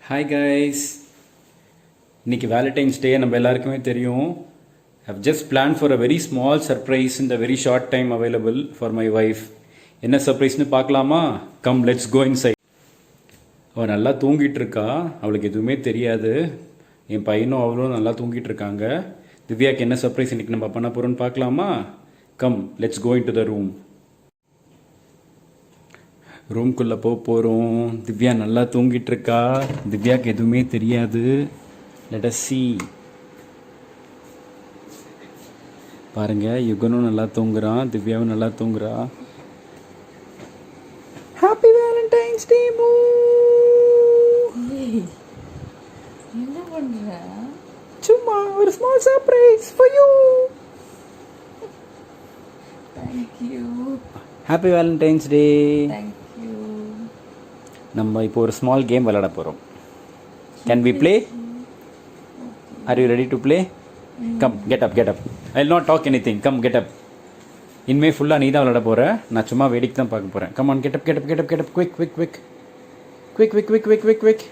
Hi guys, இன்னைக்கு Valentine's டே நம்ம எல்லாருக்குமே தெரியும். I've just planned for a very small surprise in the very short time available for my wife. என்ன சர்ப்ரைஸ்னு பார்க்கலாமா? Come let's go inside. அவள் நல்லா தூங்கிட்டு இருக்கா, அவளுக்கு எதுவுமே தெரியாது. என் பையனும் அவளும் நல்லா தூங்கிட்டு இருக்காங்க. திவ்யாக்கு என்ன சர்ப்ரைஸ் இன்னைக்கு நம்ம பண்ண போகிறோம்னு பார்க்கலாமா? Come let's go into the room. ரூம்குள்ளே போகிறோம். திவ்யா நல்லா தூங்கிட்டு இருக்கா, திவ்யாவுக்கு எதுவுமே தெரியாது. Let us see. பாருங்க, யுகனும் நல்லா தூங்குறான், திவ்யாவும் நல்லா தூங்குறா. ஹாப்பி வேலண்டைன்ஸ் டே மூ. என்ன பண்ற? சும்மா ஒரு small surprise for you. Thank you. Happy Valentine's day. Thank you. நம்ம இப்போ ஒரு ஸ்மால் கேம் விளையாட போகிறோம். Can we play? Are you ready to play? Come get up, get up. I will not talk anything. Come get up. இனிமே ஃபுல்லாக நீ தான் விளையாட போகிற, நான் சும்மா வேடிக்கை தான் பார்க்க போகிறேன். Come on, get up, get up, get up, get up. Quick quick quick quick quick quick quick quick quick.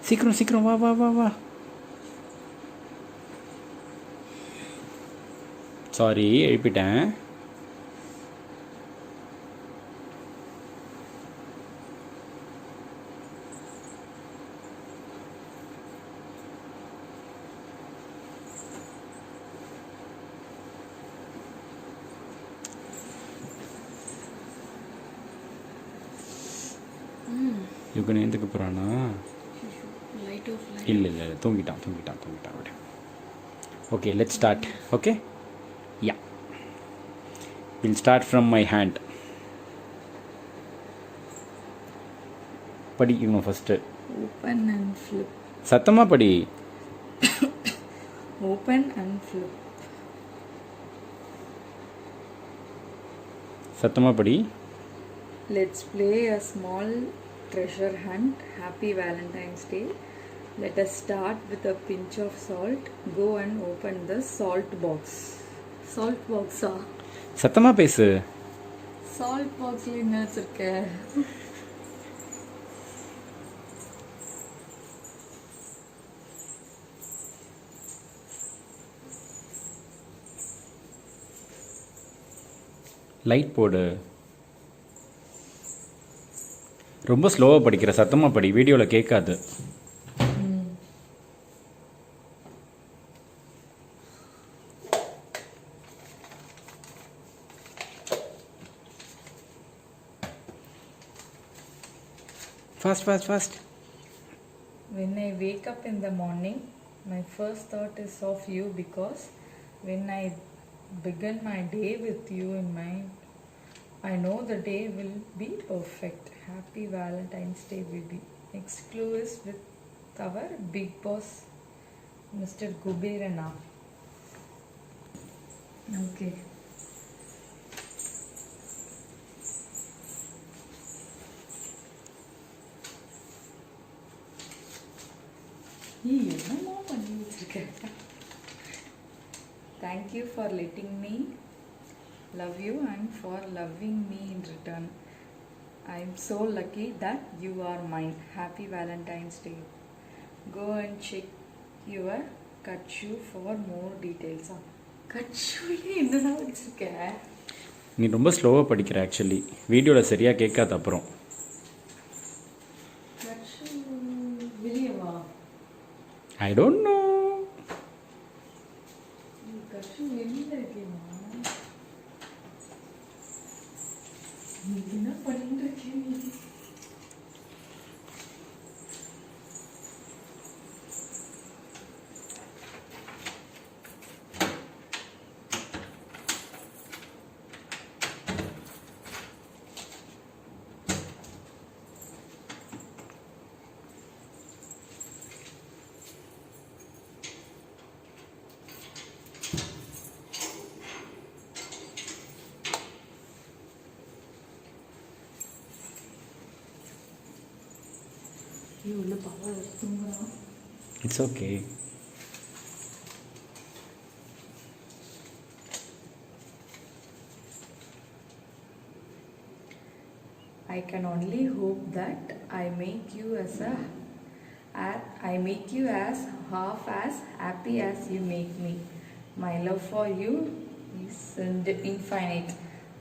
சீக்கிரம் சீக்கிரம், வா வா வா வா. சாரி, எழுப்பிட்டேன். யுகன் ஏந்துக்கு போகிறானா? Light off light. இல்லை இல்லை இல்லை, தூங்கிட்டான் தூங்கிட்டான் தூங்கிட்டான். அப்படி okay, let start. Okay, yeah, will start from my hand. படி இவங்க ஃபஸ்ட்டு. Open and flip. சத்தமாக படி. Open and flip. சத்தமாக படி. Let's play a small treasure hunt. Happy Valentine's Day. Let us start with a pinch of salt. Go and open the salt box. Salt box ah. சத்தமாக பேசு. Salt box la enna vechirukka? Light போடு. ரொம்ப ஸ்லோவாக படிக்கிற, சத்தமாக படி, வீடியோவில் கேட்காது. Fast, fast, fast. When I wake up in the morning, my first thought is of you because when I begin my day with you in mind, I know the day will be perfect. Happy Valentine's Day, baby. Next clue is with our big boss, Mr. Kuberana. Okay. என்னமா பண்ணி வச்சிருக்க? Thank you for letting me love you and for loving me in return. I am so lucky that you are mine. Happy Valentine's Day. Go and check your cut shoe for more details. Cut shoe என்னடா வச்சிருக்க? நீ ரொம்ப ஸ்லோவாக படிக்கிற. Actually வீடியோவில் சரியாக கேட்காது. அப்புறம் Cut shoe வெளியவா? I don't know. Cut shoe வெளியில இருக்கேமா? நீ என்ன பண்ணிட்டு இருக்க நீ? உள்ள பாவா தூங்குறான். It's okay. I can only hope that I make you as half as happy as you make me. My love for you is infinite.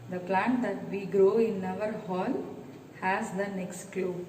The plant that we grow in our hall has the next clue.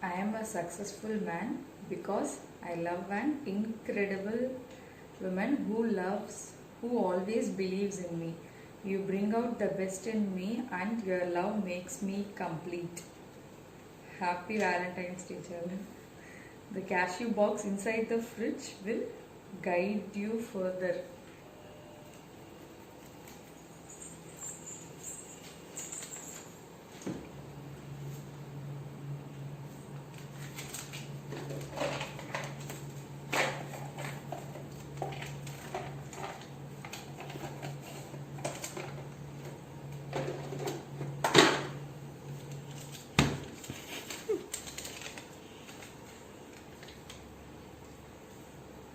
I am a successful man because I love an incredible woman who always believes in me. You bring out the best in me and your love makes me complete. Happy Valentine's Day, children. The cashew box inside the fridge will guide you further.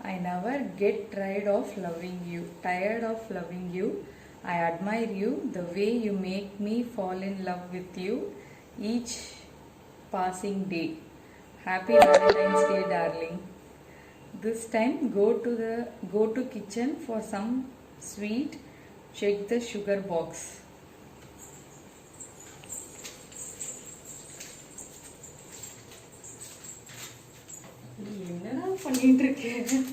I never get tired of loving you. I admire you, the way you make me fall in love with you each passing day. Happy Valentine's Day, darling. This time go to kitchen for some sweet. Check the sugar box. என்னடா பண்ணிட்டு இருக்கேன்?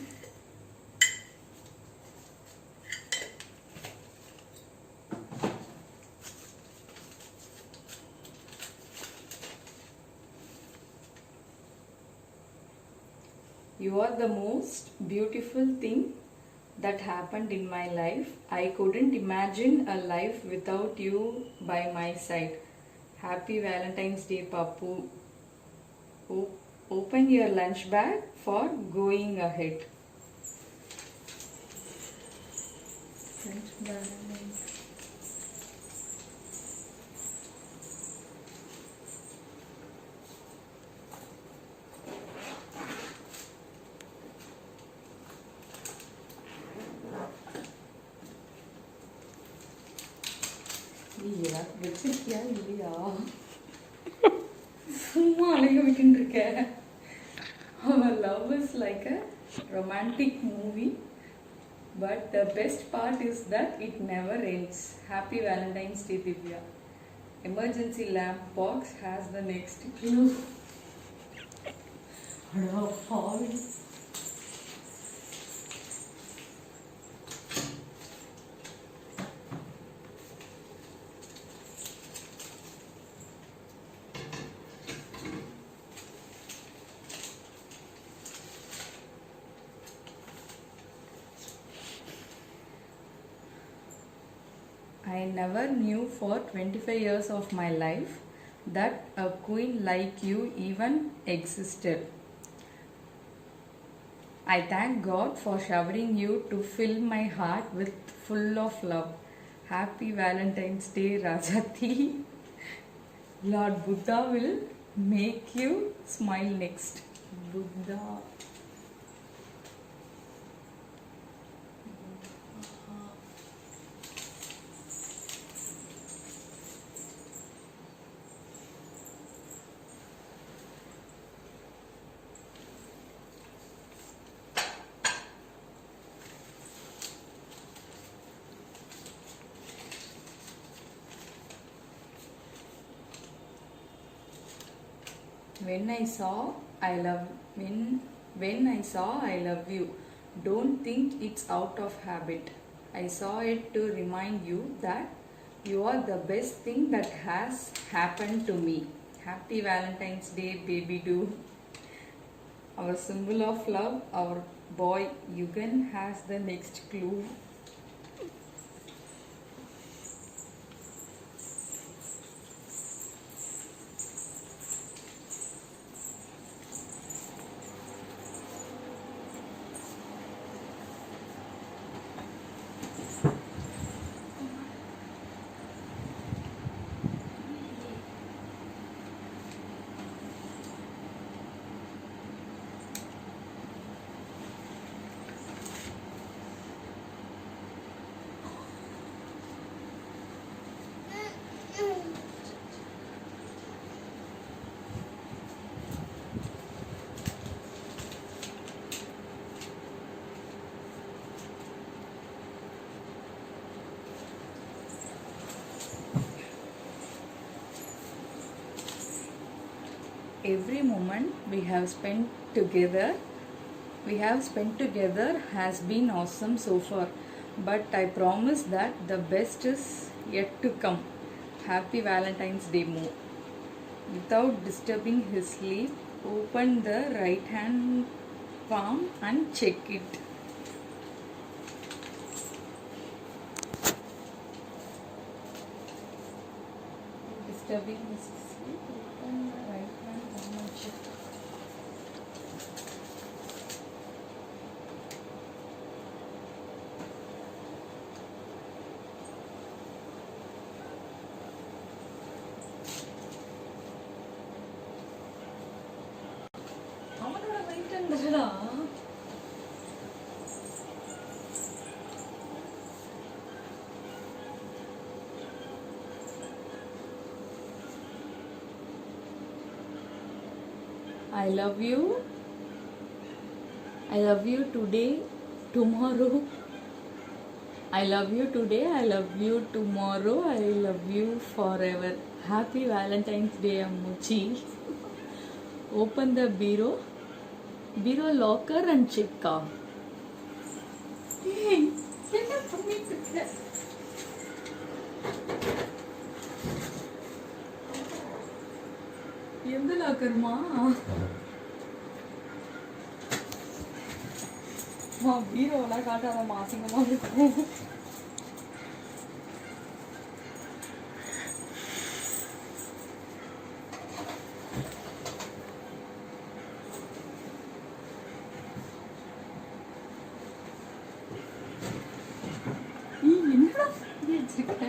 You are the most beautiful thing that happened in my life. I couldn't imagine a life without you by my side. Happy Valentine's Day, Papu. Open your lunch bag for going ahead. Lunch bag. வச்சிருக்கியா இல்லையா? சும்மா அலைய விட்டு இருக்க. Our love is like a romantic movie, but the best part is that it never ends. Happy Valentine's Day, Divya. Emergency lamp box has the next clue. அடா பாவி. I never knew for 25 years of my life that a queen like you even existed. I thank God for showering you to fill my heart with full of love. Happy Valentine's Day, Rajati. Lord Buddha will make you smile next. Buddha. When I saw I love you, don't think it's out of habit. I saw it to remind you that you are the best thing that has happened to me. Happy Valentine's Day, baby do. Our symbol of love, our boy Yugan has the next clue. every moment we have spent together has been awesome so far, but I promise that the best is yet to come. Happy Valentine's Day, Mo. Without disturbing his sleep, open the right hand palm and check it. Disturbing his sleep, open the right hand palm and check. அவனோட wait என்னடா? I love you. I love you today, tomorrow. I love you today. I love you tomorrow. I love you forever. Happy Valentine's Day, Ammuchi. Open the bureau locker and check. Hey, என்ன பண்ணிட்டு இருக்க? எந்த லாக்கர்மா? பீரோலாம் காட்டாதம்மா, அசிங்கமா இருக்கும். என்னடா வச்சிருக்க?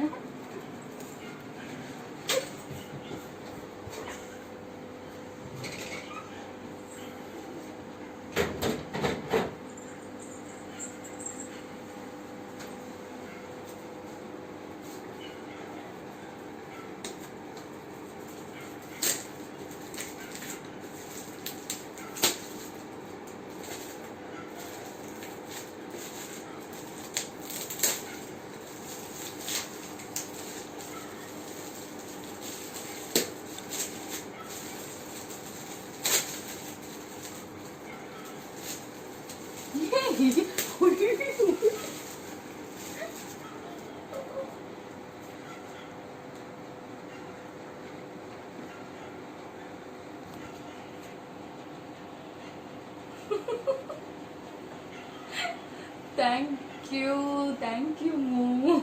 Thank you மோ.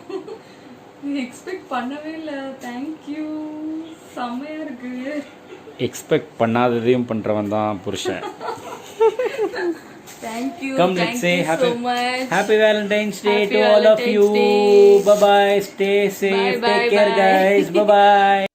Expect பண்ணவே இல்லை. தேங்க்யூ, செம்மையா இருக்கு. எக்ஸ்பெக்ட் பண்ணாததையும் பண்றவன் தான் புருஷன். Thank you. Come, Thank let's say you happy, so much. happy Valentine's Day Happy to all of Valentine's you. Day. Bye bye. Stay safe. Bye, Take bye, care, bye. guys. Bye bye.